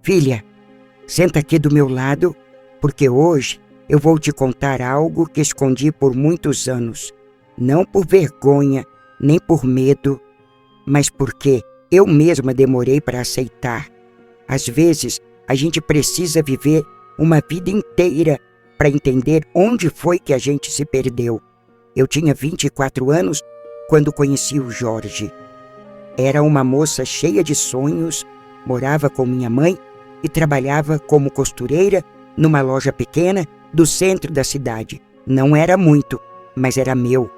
Filha, senta aqui do meu lado, porque hoje eu vou te contar algo que escondi por muitos anos. Não por vergonha, nem por medo, mas porque eu mesma demorei para aceitar. Às vezes, a gente precisa viver uma vida inteira para entender onde foi que a gente se perdeu. Eu tinha 24 anos quando conheci o Jorge. Era uma moça cheia de sonhos, morava com minha mãe e trabalhava como costureira numa loja pequena do centro da cidade. Não era muito, mas era meu.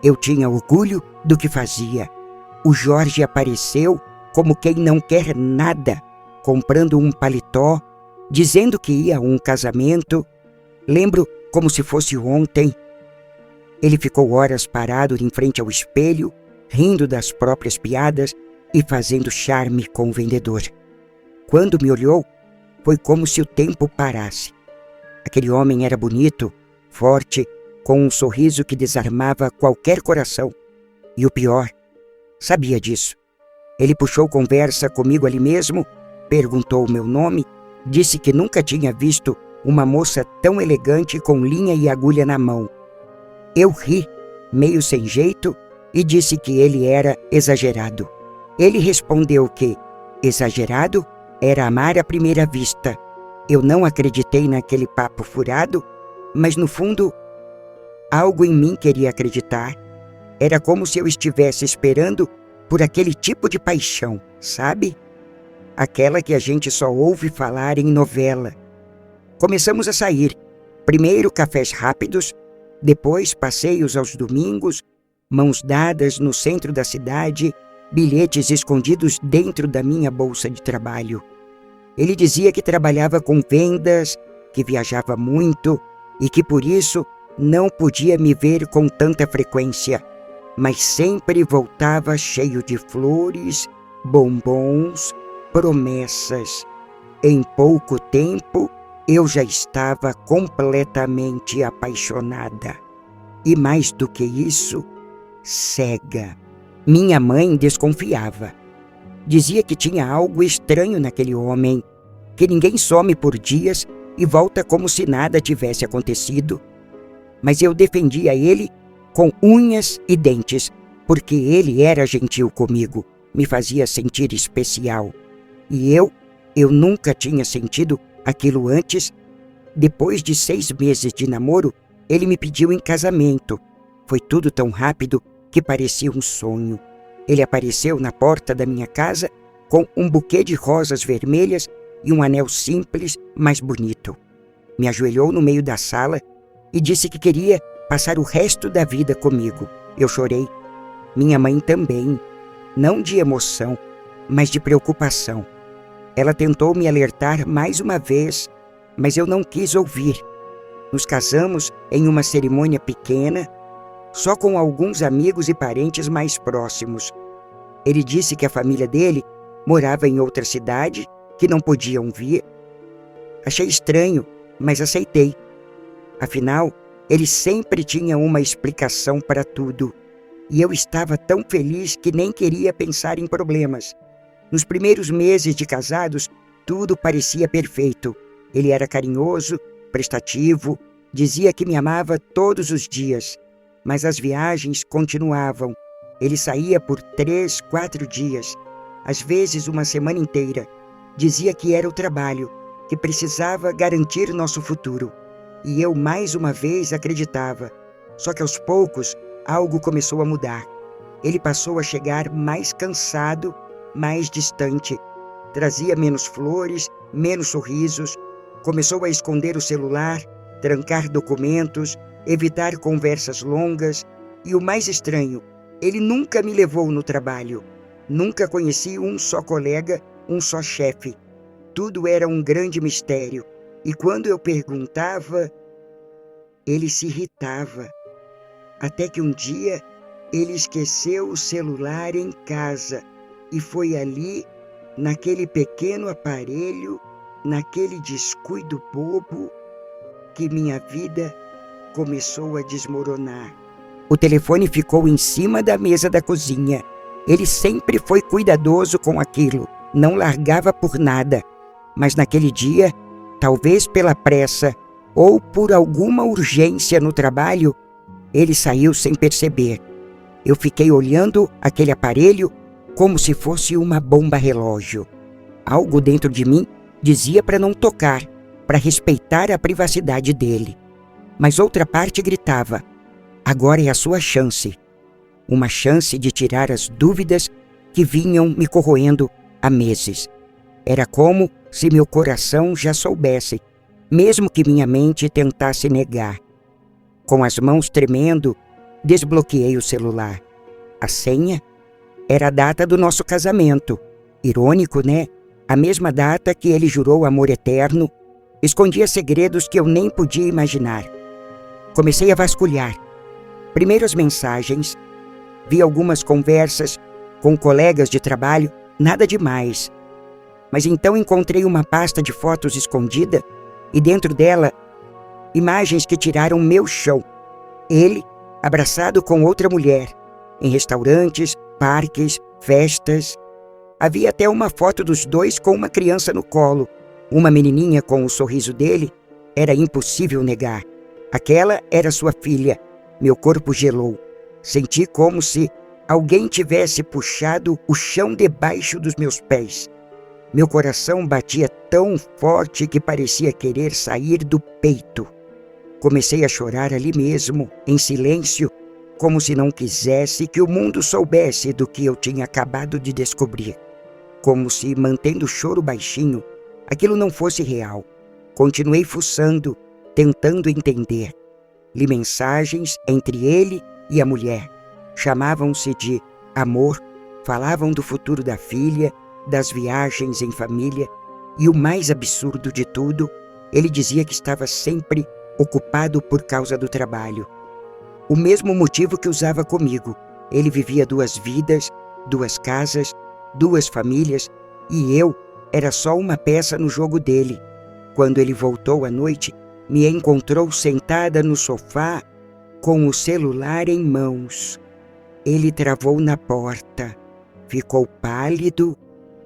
Eu tinha orgulho do que fazia. O Jorge apareceu como quem não quer nada, comprando um paletó, dizendo que ia a um casamento. Lembro como se fosse ontem. Ele ficou horas parado em frente ao espelho, rindo das próprias piadas e fazendo charme com o vendedor. Quando me olhou, foi como se o tempo parasse. Aquele homem era bonito, forte, com um sorriso que desarmava qualquer coração. E o pior, sabia disso. Ele puxou conversa comigo ali mesmo, perguntou o meu nome, disse que nunca tinha visto uma moça tão elegante com linha e agulha na mão. Eu ri, meio sem jeito, e disse que ele era exagerado. Ele respondeu que exagerado era amar à primeira vista. Eu não acreditei naquele papo furado, mas no fundo, algo em mim queria acreditar. Era como se eu estivesse esperando por aquele tipo de paixão, sabe? Aquela que a gente só ouve falar em novela. Começamos a sair. Primeiro cafés rápidos, depois passeios aos domingos, mãos dadas no centro da cidade, bilhetes escondidos dentro da minha bolsa de trabalho. Ele dizia que trabalhava com vendas, que viajava muito e que por isso não podia me ver com tanta frequência, mas sempre voltava cheio de flores, bombons, promessas. Em pouco tempo, eu já estava completamente apaixonada. E mais do que isso, cega. Minha mãe desconfiava. Dizia que tinha algo estranho naquele homem, que ninguém some por dias e volta como se nada tivesse acontecido. Mas eu defendia ele com unhas e dentes, porque ele era gentil comigo, me fazia sentir especial. E eu nunca tinha sentido aquilo antes. Depois de 6 meses de namoro, ele me pediu em casamento. Foi tudo tão rápido que parecia um sonho. Ele apareceu na porta da minha casa com um buquê de rosas vermelhas e um anel simples, mas bonito. Me ajoelhou no meio da sala e disse que queria passar o resto da vida comigo. Eu chorei. Minha mãe também. Não de emoção, mas de preocupação. Ela tentou me alertar mais uma vez, mas eu não quis ouvir. Nos casamos em uma cerimônia pequena, só com alguns amigos e parentes mais próximos. Ele disse que a família dele morava em outra cidade, que não podiam vir. Achei estranho, mas aceitei. Afinal, ele sempre tinha uma explicação para tudo. E eu estava tão feliz que nem queria pensar em problemas. Nos primeiros meses de casados, tudo parecia perfeito. Ele era carinhoso, prestativo, dizia que me amava todos os dias. Mas as viagens continuavam. Ele saía por 3, 4 dias, às vezes uma semana inteira. Dizia que era o trabalho, que precisava garantir nosso futuro. E eu mais uma vez acreditava. Só que aos poucos, algo começou a mudar. Ele passou a chegar mais cansado, mais distante. Trazia menos flores, menos sorrisos. Começou a esconder o celular, trancar documentos, evitar conversas longas. E o mais estranho, ele nunca me levou no trabalho. Nunca conheci um só colega, um só chefe. Tudo era um grande mistério. E quando eu perguntava, ele se irritava. Até que um dia, ele esqueceu o celular em casa. E foi ali, naquele pequeno aparelho, naquele descuido bobo, que minha vida começou a desmoronar. O telefone ficou em cima da mesa da cozinha. Ele sempre foi cuidadoso com aquilo, não largava por nada. Mas naquele dia, talvez pela pressa ou por alguma urgência no trabalho, ele saiu sem perceber. Eu fiquei olhando aquele aparelho como se fosse uma bomba-relógio. Algo dentro de mim dizia para não tocar, para respeitar a privacidade dele. Mas outra parte gritava: agora é a sua chance. Uma chance de tirar as dúvidas que vinham me corroendo há meses. Era como se meu coração já soubesse, mesmo que minha mente tentasse negar. Com as mãos tremendo, desbloqueei o celular. A senha era a data do nosso casamento. Irônico, né? A mesma data que ele jurou amor eterno, escondia segredos que eu nem podia imaginar. Comecei a vasculhar. Primeiro as mensagens, vi algumas conversas com colegas de trabalho, nada demais. Mas então encontrei uma pasta de fotos escondida e dentro dela, imagens que tiraram meu chão. Ele, abraçado com outra mulher, em restaurantes, parques, festas. Havia até uma foto dos dois com uma criança no colo. Uma menininha com o sorriso dele, era impossível negar. Aquela era sua filha. Meu corpo gelou. Senti como se alguém tivesse puxado o chão debaixo dos meus pés. Meu coração batia tão forte que parecia querer sair do peito. Comecei a chorar ali mesmo, em silêncio, como se não quisesse que o mundo soubesse do que eu tinha acabado de descobrir. Como se, mantendo o choro baixinho, aquilo não fosse real. Continuei fuçando, tentando entender. Li mensagens entre ele e a mulher. Chamavam-se de amor, falavam do futuro da filha, das viagens em família, e o mais absurdo de tudo, ele dizia que estava sempre ocupado por causa do trabalho. O mesmo motivo que usava comigo. Ele vivia 2 vidas, 2 casas, 2 famílias, e eu era só uma peça no jogo dele. Quando ele voltou à noite, me encontrou sentada no sofá com o celular em mãos. Ele travou na porta, ficou pálido,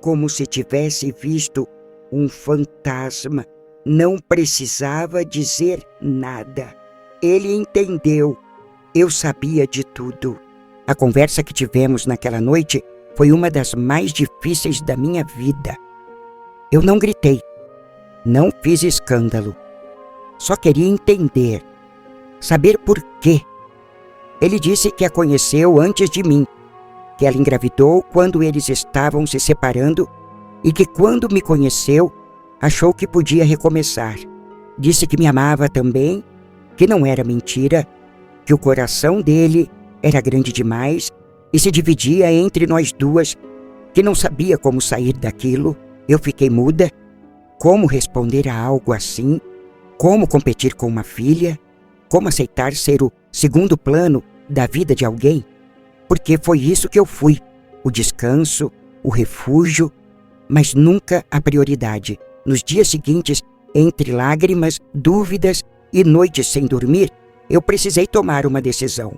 como se tivesse visto um fantasma. Não precisava dizer nada. Ele entendeu. Eu sabia de tudo. A conversa que tivemos naquela noite foi uma das mais difíceis da minha vida. Eu não gritei, não fiz escândalo. Só queria entender, saber por quê. Ele disse que a conheceu antes de mim, que ela engravidou quando eles estavam se separando e que quando me conheceu, achou que podia recomeçar. Disse que me amava também, que não era mentira, que o coração dele era grande demais e se dividia entre nós 2, que não sabia como sair daquilo. Eu fiquei muda. Como responder a algo assim? Como competir com uma filha? Como aceitar ser o segundo plano da vida de alguém? Porque foi isso que eu fui, o descanso, o refúgio, mas nunca a prioridade. Nos dias seguintes, entre lágrimas, dúvidas e noites sem dormir, eu precisei tomar uma decisão.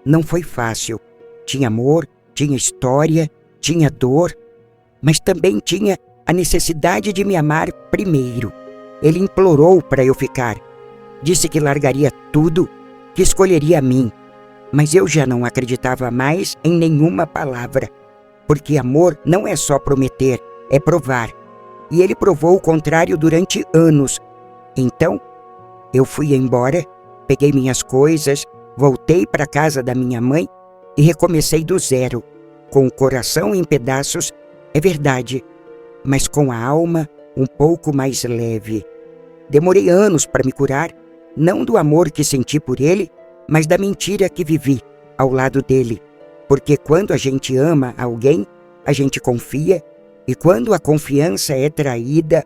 Não foi fácil. Tinha amor, tinha história, tinha dor, mas também tinha a necessidade de me amar primeiro. Ele implorou para eu ficar. Disse que largaria tudo, que escolheria a mim. Mas eu já não acreditava mais em nenhuma palavra, porque amor não é só prometer, é provar. E ele provou o contrário durante anos. Então, eu fui embora, peguei minhas coisas, voltei para a casa da minha mãe e recomecei do zero, com o coração em pedaços, é verdade, mas com a alma um pouco mais leve. Demorei anos para me curar, não do amor que senti por ele, mas da mentira que vivi ao lado dele. Porque quando a gente ama alguém, a gente confia, e quando a confiança é traída,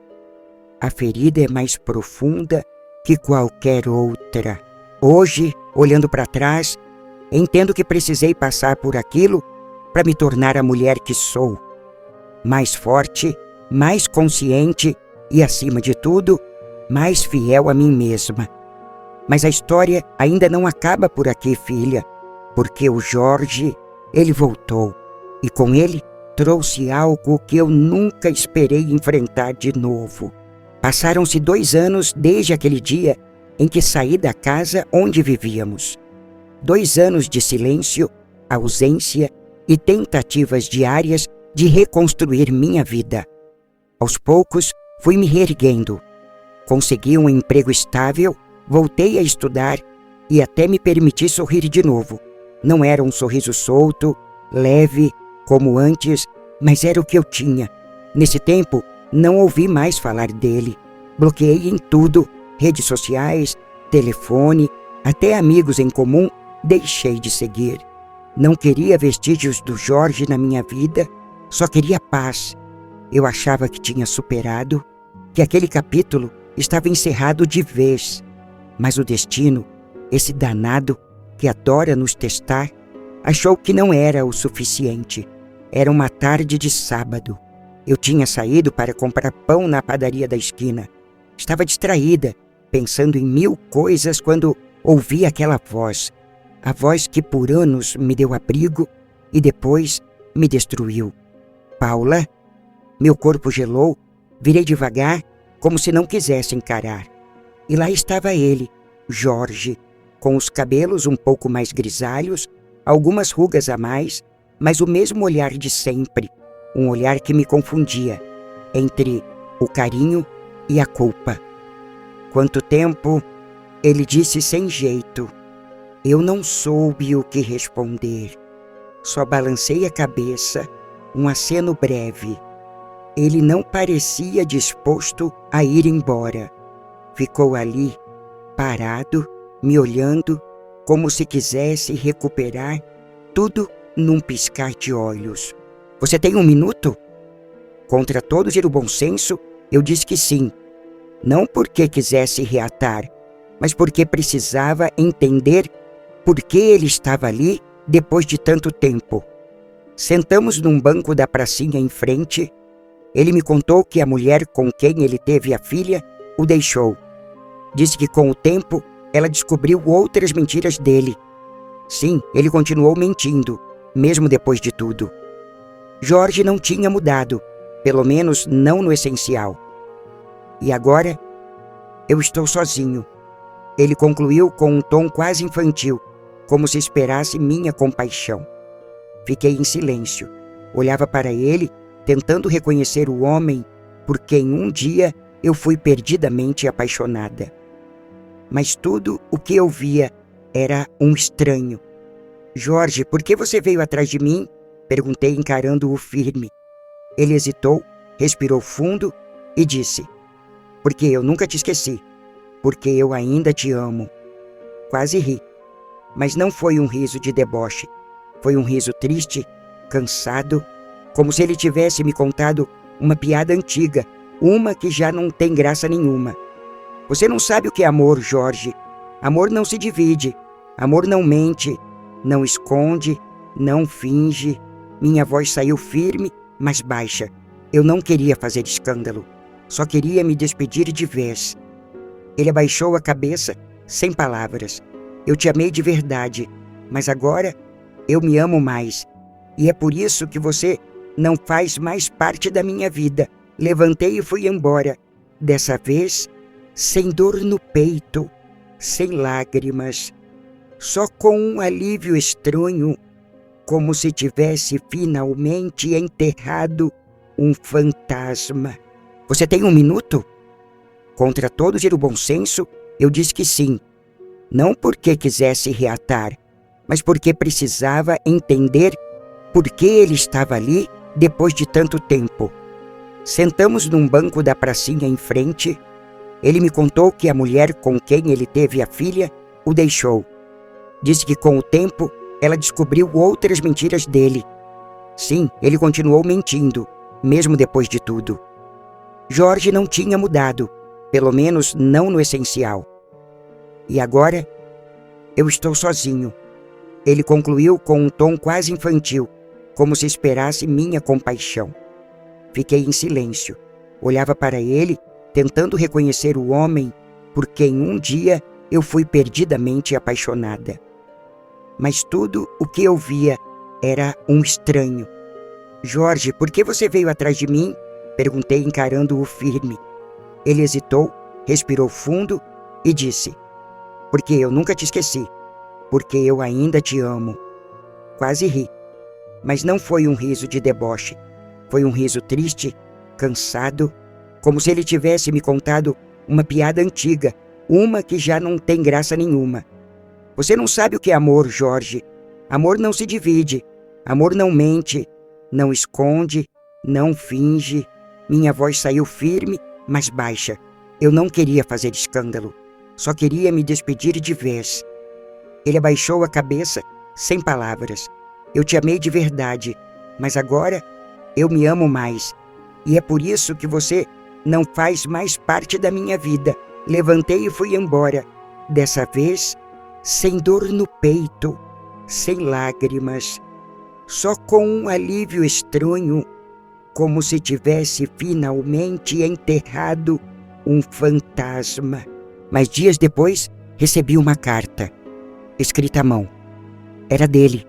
a ferida é mais profunda que qualquer outra. Hoje, olhando para trás, entendo que precisei passar por aquilo para me tornar a mulher que sou. Mais forte, mais consciente e, acima de tudo, mais fiel a mim mesma. Mas a história ainda não acaba por aqui, filha, porque o Jorge, ele voltou. E com ele, trouxe algo que eu nunca esperei enfrentar de novo. Passaram-se 2 anos desde aquele dia em que saí da casa onde vivíamos. 2 anos de silêncio, ausência e tentativas diárias de reconstruir minha vida. Aos poucos, fui me reerguendo. Consegui um emprego estável, voltei a estudar e até me permiti sorrir de novo. Não era um sorriso solto, leve, como antes, mas era o que eu tinha. Nesse tempo, não ouvi mais falar dele. Bloqueei em tudo, redes sociais, telefone, até amigos em comum, deixei de seguir. Não queria vestígios do Jorge na minha vida, só queria paz. Eu achava que tinha superado, que aquele capítulo estava encerrado de vez. Mas o destino, esse danado que adora nos testar, achou que não era o suficiente. Era uma tarde de sábado. Eu tinha saído para comprar pão na padaria da esquina. Estava distraída, pensando em 1000 coisas quando ouvi aquela voz. A voz que por anos me deu abrigo e depois me destruiu. Paula? Meu corpo gelou, virei devagar, como se não quisesse encarar. E lá estava ele, Jorge, com os cabelos um pouco mais grisalhos, algumas rugas a mais, mas o mesmo olhar de sempre, um olhar que me confundia entre o carinho e a culpa. Quanto tempo? Ele disse sem jeito. Eu não soube o que responder. Só balancei a cabeça, um aceno breve. Ele não parecia disposto a ir embora. Ficou ali, parado, me olhando, como se quisesse recuperar tudo num piscar de olhos. Você tem 1 minuto? Contra todos e o bom senso, eu disse que sim. Não porque quisesse reatar, mas porque precisava entender por que ele estava ali depois de tanto tempo. Sentamos num banco da pracinha em frente. Ele me contou que a mulher com quem ele teve a filha o deixou. Disse que com o tempo ela descobriu outras mentiras dele. Sim, ele continuou mentindo, mesmo depois de tudo. Jorge não tinha mudado, pelo menos não no essencial. E agora, eu estou sozinho. Ele concluiu com um tom quase infantil, como se esperasse minha compaixão. Fiquei em silêncio. Olhava para ele, tentando reconhecer o homem por quem um dia eu fui perdidamente apaixonada. Mas tudo o que eu via era um estranho. Jorge, por que você veio atrás de mim? Perguntei encarando-o firme. Ele hesitou, respirou fundo e disse: porque eu nunca te esqueci, porque eu ainda te amo. Quase ri, mas não foi um riso de deboche. Foi um riso triste, cansado, como se ele tivesse me contado uma piada antiga, uma que já não tem graça nenhuma. Você não sabe o que é amor, Jorge. Amor não se divide, amor não mente, não esconde, não finge. Minha voz saiu firme, mas baixa. Eu não queria fazer escândalo, só queria me despedir de vez. Ele abaixou a cabeça, sem palavras. Eu te amei de verdade, mas agora eu me amo mais. E é por isso que você não faz mais parte da minha vida. Levantei e fui embora. Dessa vez, sem dor no peito, sem lágrimas, só com um alívio estranho, como se tivesse finalmente enterrado um fantasma. Você tem 1 minuto? Contra todos e o bom senso, eu disse que sim. Não porque quisesse reatar, mas porque precisava entender por que ele estava ali depois de tanto tempo. Sentamos num banco da pracinha em frente. Ele me contou que a mulher com quem ele teve a filha o deixou. Disse que com o tempo ela descobriu outras mentiras dele. Sim, ele continuou mentindo, mesmo depois de tudo. Jorge não tinha mudado, pelo menos não no essencial. E agora, eu estou sozinho. Ele concluiu com um tom quase infantil, como se esperasse minha compaixão. Fiquei em silêncio. Olhava para ele, tentando reconhecer o homem por quem um dia eu fui perdidamente apaixonada. Mas tudo o que eu via era um estranho. Jorge, por que você veio atrás de mim? Perguntei, encarando-o firme. Ele hesitou, respirou fundo e disse: porque eu nunca te esqueci, porque eu ainda te amo. Quase ri, mas não foi um riso de deboche. Foi um riso triste, cansado, como se ele tivesse me contado uma piada antiga, uma que já não tem graça nenhuma. Você não sabe o que é amor, Jorge. Amor não se divide, amor não mente, não esconde, não finge. Minha voz saiu firme, mas baixa. Eu não queria fazer escândalo, só queria me despedir de vez. Ele abaixou a cabeça, sem palavras. Eu te amei de verdade, mas agora eu me amo mais. E é por isso que você não faz mais parte da minha vida. Levantei e fui embora. Dessa vez, sem dor no peito, sem lágrimas, só com um alívio estranho, como se tivesse finalmente enterrado um fantasma. Mas dias depois, recebi uma carta, escrita à mão. Era dele.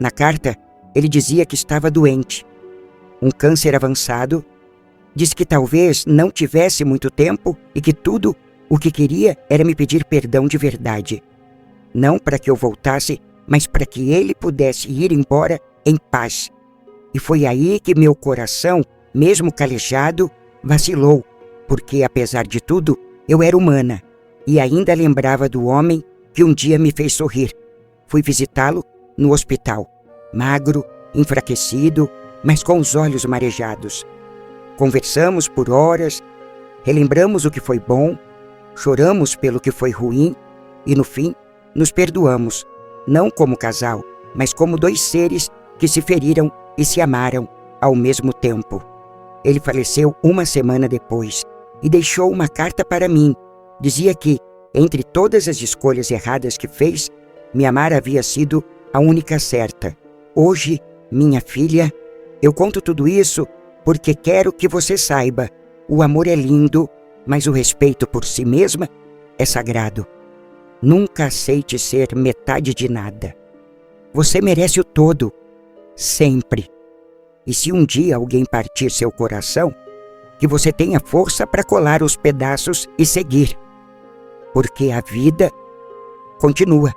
Na carta, ele dizia que estava doente. Um câncer avançado. Disse que talvez não tivesse muito tempo e que tudo o que queria era me pedir perdão de verdade. Não para que eu voltasse, mas para que ele pudesse ir embora em paz. E foi aí que meu coração, mesmo calejado, vacilou, porque, apesar de tudo, eu era humana e ainda lembrava do homem que um dia me fez sorrir. Fui visitá-lo no hospital, magro, enfraquecido, mas com os olhos marejados. Conversamos por horas, relembramos o que foi bom, choramos pelo que foi ruim e, no fim, nos perdoamos, não como casal, mas como dois seres que se feriram e se amaram ao mesmo tempo. Ele faleceu uma semana depois e deixou uma carta para mim. Dizia que, entre todas as escolhas erradas que fez, me amar havia sido a única certa. Hoje, minha filha, eu conto tudo isso porque quero que você saiba: o amor é lindo, mas o respeito por si mesma é sagrado. Nunca aceite ser metade de nada. Você merece o todo, sempre. E se um dia alguém partir seu coração, que você tenha força para colar os pedaços e seguir. Porque a vida continua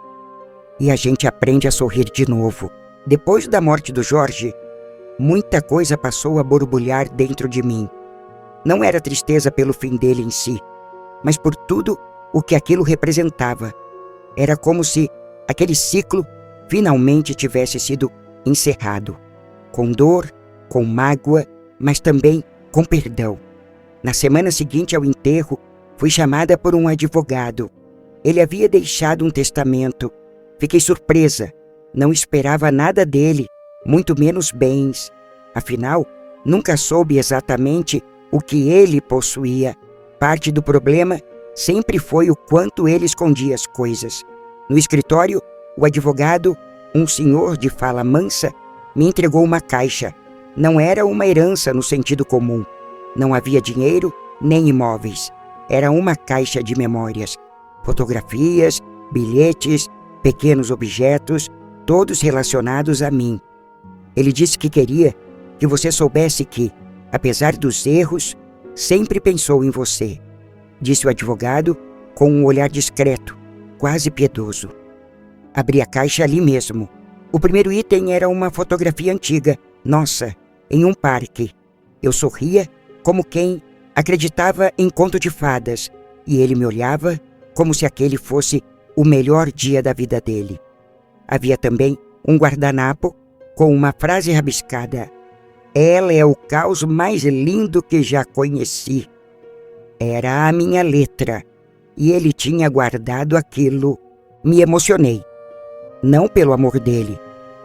e a gente aprende a sorrir de novo. Depois da morte do Jorge, muita coisa passou a borbulhar dentro de mim. Não era tristeza pelo fim dele em si, mas por tudo o que aquilo representava. Era como se aquele ciclo finalmente tivesse sido encerrado. Com dor, com mágoa, mas também com perdão. Na semana seguinte ao enterro, fui chamada por um advogado. Ele havia deixado um testamento. Fiquei surpresa. Não esperava nada dele, muito menos bens. Afinal, nunca soube exatamente o que ele possuía. Parte do problema sempre foi o quanto ele escondia as coisas. No escritório, o advogado, um senhor de fala mansa, me entregou uma caixa. Não era uma herança no sentido comum. Não havia dinheiro nem imóveis. Era uma caixa de memórias. Fotografias, bilhetes, pequenos objetos, todos relacionados a mim. Ele disse que queria que você soubesse que, apesar dos erros, sempre pensou em você. Disse o advogado com um olhar discreto, quase piedoso. Abri a caixa ali mesmo. O primeiro item era uma fotografia antiga, nossa, em um parque. Eu sorria como quem acreditava em conto de fadas, e ele me olhava como se aquele fosse o melhor dia da vida dele. Havia também um guardanapo com uma frase rabiscada: ela é o caos mais lindo que já conheci. Era a minha letra, e ele tinha guardado aquilo. Me emocionei. Não pelo amor dele,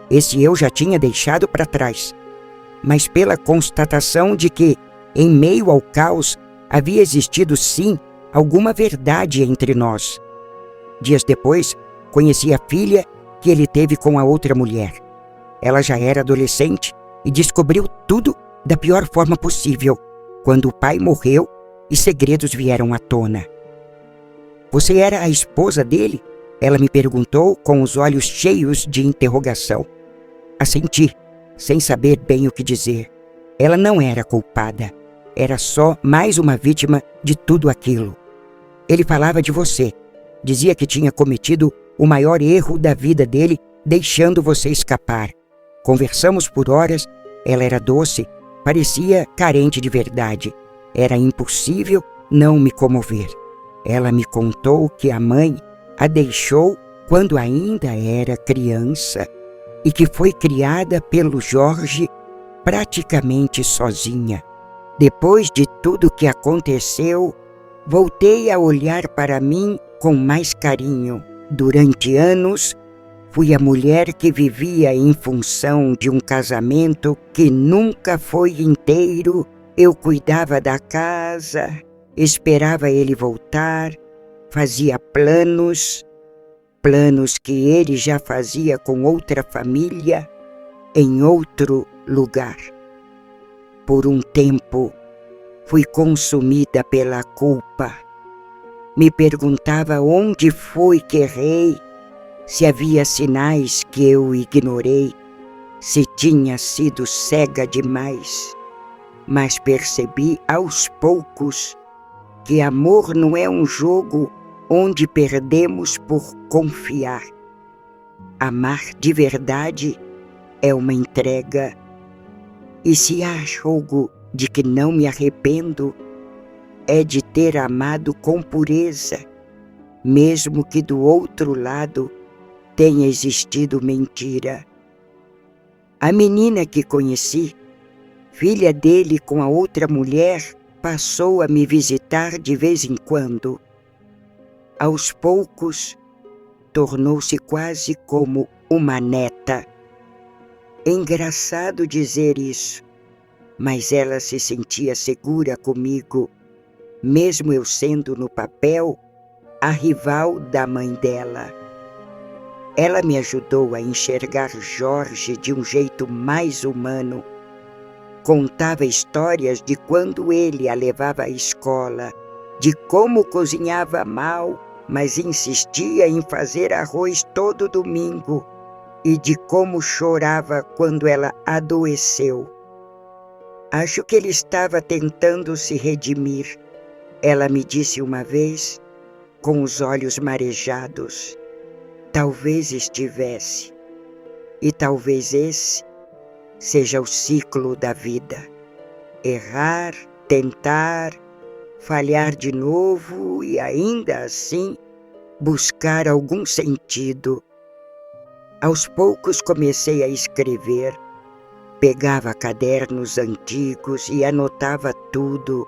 esse eu já tinha deixado para trás, mas pela constatação de que, em meio ao caos, havia existido sim alguma verdade entre nós. Dias depois, conheci a filha que ele teve com a outra mulher. Ela já era adolescente e descobriu tudo da pior forma possível, quando o pai morreu e segredos vieram à tona. Você era a esposa dele? Ela me perguntou com os olhos cheios de interrogação. Assenti. sem saber bem o que dizer. Ela não era culpada. Era só mais uma vítima de tudo aquilo. Ele falava de você. Dizia que tinha cometido o maior erro da vida dele, deixando você escapar. Conversamos por horas. Ela era doce, parecia carente de verdade. Era impossível não me comover. Ela me contou que a mãe a deixou quando ainda era criança e que foi criada pelo Jorge praticamente sozinha. Depois de tudo que aconteceu, voltei a olhar para mim com mais carinho. Durante anos, fui a mulher que vivia em função de um casamento que nunca foi inteiro. Eu cuidava da casa, esperava ele voltar, fazia planos que ele já fazia com outra família, em outro lugar. Por um tempo, fui consumida pela culpa. Me perguntava onde foi que errei, se havia sinais que eu ignorei, se tinha sido cega demais. Mas percebi aos poucos que amor não é um jogo onde perdemos por confiar. Amar de verdade é uma entrega. E se há jogo de que não me arrependo, é de ter amado com pureza, mesmo que do outro lado tenha existido mentira. A menina que conheci, filha dele com a outra mulher, passou a me visitar de vez em quando. Aos poucos, tornou-se quase como uma neta. Engraçado dizer isso, mas ela se sentia segura comigo, mesmo eu sendo no papel a rival da mãe dela. Ela me ajudou a enxergar Jorge de um jeito mais humano. Contava histórias de quando ele a levava à escola, de como cozinhava mal, mas insistia em fazer arroz todo domingo, e de como chorava quando ela adoeceu. Acho que ele estava tentando se redimir. Ela me disse uma vez, com os olhos marejados. Talvez estivesse, e talvez esse seja o ciclo da vida. Errar, tentar, falhar de novo e ainda assim buscar algum sentido. Aos poucos comecei a escrever, pegava cadernos antigos e anotava tudo,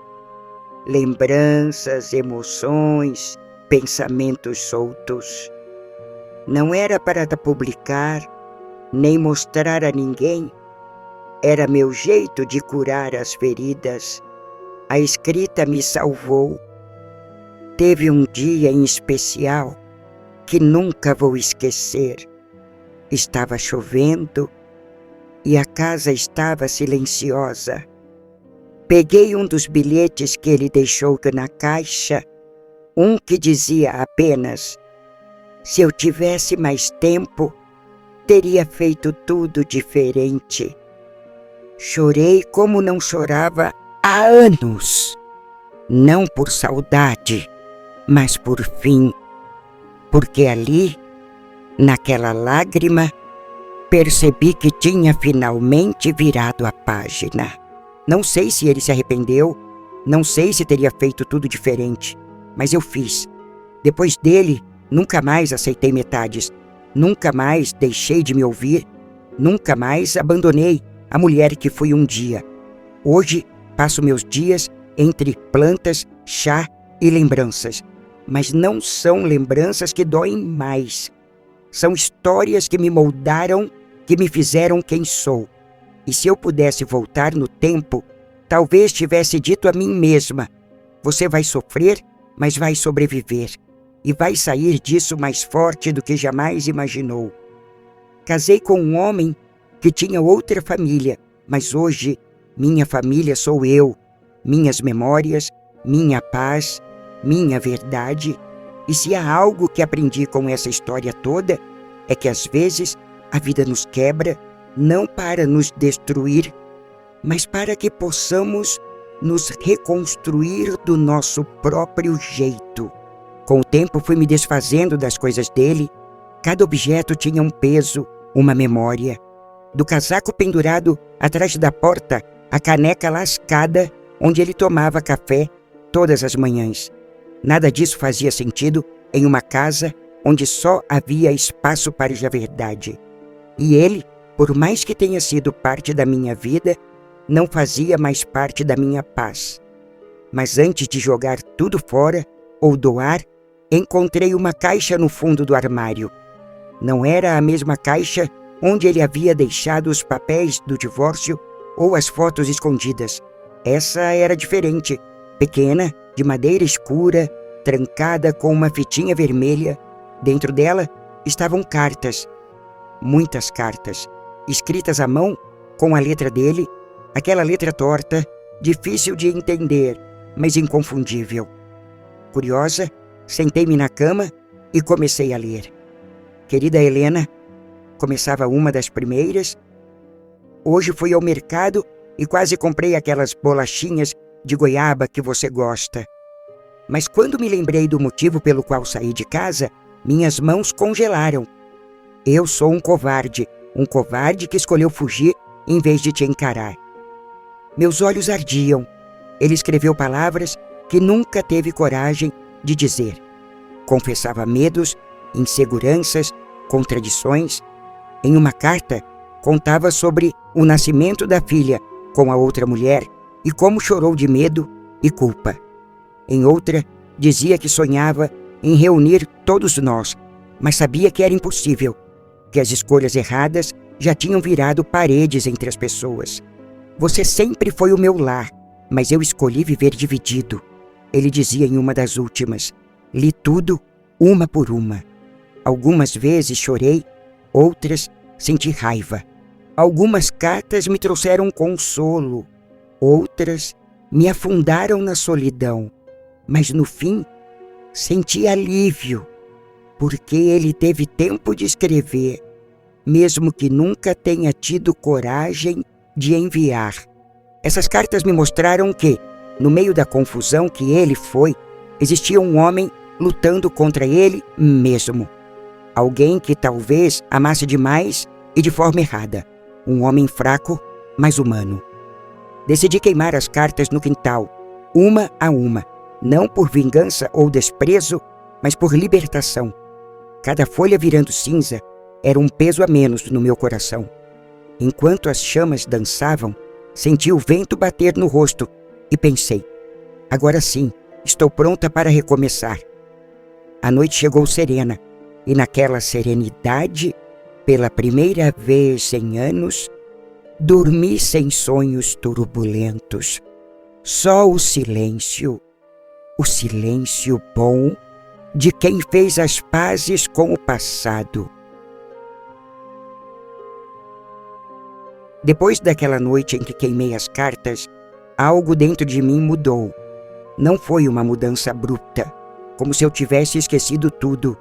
lembranças, emoções, pensamentos soltos. Não era para publicar, nem mostrar a ninguém. Era meu jeito de curar as feridas. A escrita me salvou. Teve um dia em especial que nunca vou esquecer. Estava chovendo e a casa estava silenciosa. Peguei um dos bilhetes que ele deixou na caixa, um que dizia apenas: se eu tivesse mais tempo, teria feito tudo diferente. Chorei como não chorava há anos. Não por saudade, mas por fim. Porque ali, naquela lágrima, percebi que tinha finalmente virado a página. Não sei se ele se arrependeu, não sei se teria feito tudo diferente, mas eu fiz. Depois dele, nunca mais aceitei metades, nunca mais deixei de me ouvir, nunca mais abandonei a mulher que fui um dia. Hoje, passo meus dias entre plantas, chá e lembranças, mas não são lembranças que doem mais. São histórias que me moldaram, que me fizeram quem sou. E se eu pudesse voltar no tempo, talvez tivesse dito a mim mesma: você vai sofrer, mas vai sobreviver. E vai sair disso mais forte do que jamais imaginou. Casei com um homem que tinha outra família, mas hoje minha família sou eu, minhas memórias, minha paz, minha verdade. E se há algo que aprendi com essa história toda, é que às vezes a vida nos quebra não para nos destruir, mas para que possamos nos reconstruir do nosso próprio jeito. Com o tempo fui me desfazendo das coisas dele. Cada objeto tinha um peso, uma memória. Do casaco pendurado atrás da porta, a caneca lascada onde ele tomava café todas as manhãs. Nada disso fazia sentido em uma casa onde só havia espaço para a verdade. E ele, por mais que tenha sido parte da minha vida, não fazia mais parte da minha paz. Mas antes de jogar tudo fora ou doar, encontrei uma caixa no fundo do armário. Não era a mesma caixa onde ele havia deixado os papéis do divórcio ou as fotos escondidas. Essa era diferente, pequena, de madeira escura, trancada com uma fitinha vermelha. Dentro dela estavam cartas, muitas cartas, escritas à mão com a letra dele, aquela letra torta, difícil de entender, mas inconfundível. Curiosa, sentei-me na cama e comecei a ler. Querida Helena, começava uma das primeiras. Hoje fui ao mercado e quase comprei aquelas bolachinhas de goiaba que você gosta. Mas quando me lembrei do motivo pelo qual saí de casa, minhas mãos congelaram. Eu sou um covarde que escolheu fugir em vez de te encarar. Meus olhos ardiam. Ele escreveu palavras que nunca teve coragem de dizer. Confessava medos, inseguranças, contradições. Em uma carta, contava sobre o nascimento da filha com a outra mulher e como chorou de medo e culpa. Em outra, dizia que sonhava em reunir todos nós, mas sabia que era impossível, que as escolhas erradas já tinham virado paredes entre as pessoas. Você sempre foi o meu lar, mas eu escolhi viver dividido. Ele dizia em uma das últimas. Li tudo, uma por uma. Algumas vezes chorei, outras senti raiva. Algumas cartas me trouxeram consolo, outras me afundaram na solidão. Mas no fim, senti alívio, porque ele teve tempo de escrever, mesmo que nunca tenha tido coragem de enviar. Essas cartas me mostraram que, no meio da confusão que ele foi, existia um homem lutando contra ele mesmo. Alguém que talvez amasse demais e de forma errada. Um homem fraco, mas humano. Decidi queimar as cartas no quintal, uma a uma, não por vingança ou desprezo, mas por libertação. Cada folha virando cinza era um peso a menos no meu coração. Enquanto as chamas dançavam, senti o vento bater no rosto e pensei, agora sim, estou pronta para recomeçar. A noite chegou serena, e naquela serenidade, pela primeira vez em anos, dormi sem sonhos turbulentos. Só o silêncio bom de quem fez as pazes com o passado. Depois daquela noite em que queimei as cartas, algo dentro de mim mudou. Não foi uma mudança abrupta, como se eu tivesse esquecido tudo.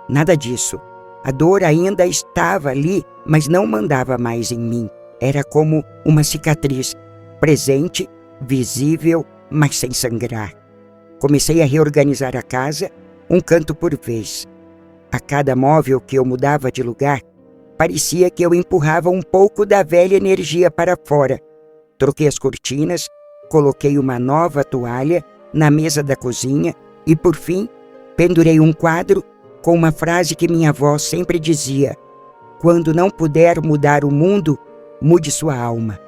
Nada disso. A dor ainda estava ali, mas não mandava mais em mim. Era como uma cicatriz, presente, visível, mas sem sangrar. Comecei a reorganizar a casa, um canto por vez. A cada móvel que eu mudava de lugar, parecia que eu empurrava um pouco da velha energia para fora. Troquei as cortinas, coloquei uma nova toalha na mesa da cozinha e, por fim, pendurei um quadro com uma frase que minha avó sempre dizia: quando não puder mudar o mundo, mude sua alma.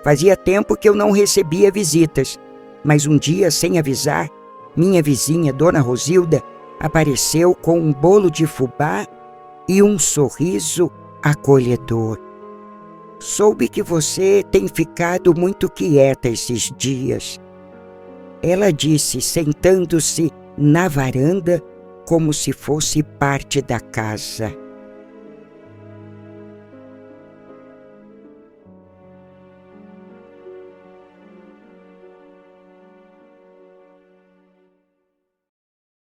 Fazia tempo que eu não recebia visitas, mas um dia, sem avisar, minha vizinha, Dona Rosilda, apareceu com um bolo de fubá e um sorriso acolhedor. Soube que você tem ficado muito quieta esses dias. Ela disse, sentando-se na varanda como se fosse parte da casa.